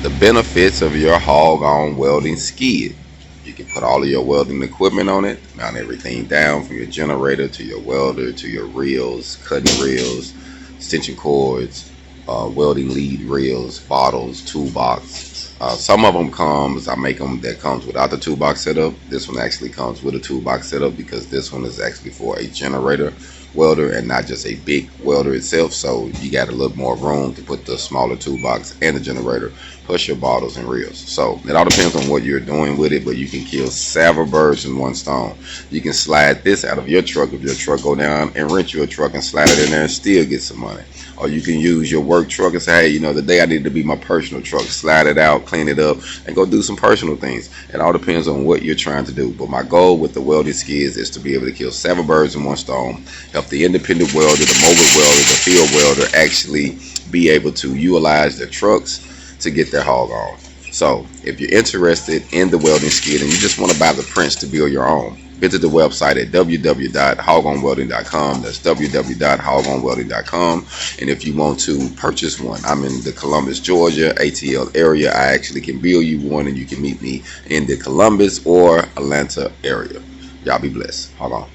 The benefits of your HogOn Welding skid. You can put all of your welding equipment on it, mount everything down from your generator to your welder to your reels, cutting reels, extension cords, welding lead reels, bottles, toolbox. Some of them I make them that comes without the toolbox setup. This one actually comes with a toolbox setup because this one is actually for a generator welder and not just a big welder itself. So you got a little more room to put the smaller toolbox and the generator, plus your bottles and reels. So it all depends on what you're doing with it, but you can kill several birds in one stone. You can slide this out of your truck if your truck go down and rent you a truck and slide it in there and still get some money. Or you can use your work truck and say, hey, you know, the day I need to be my personal truck, slide it out, clean it up, and go do some personal things. It all depends on what you're trying to do. But my goal with the welding skids is to be able to kill several birds in one stone, help the independent welder, the mobile welder, the field welder actually be able to utilize their trucks to get their hog on. So if you're interested in the welding skid and you just want to buy the prints to build your own, visit the website at www.hogonwelding.com. That's www.hogonwelding.com. And if you want to purchase one, I'm in the Columbus, Georgia, ATL area. I actually can build you one and you can meet me in the Columbus or Atlanta area. Y'all be blessed. Hold on.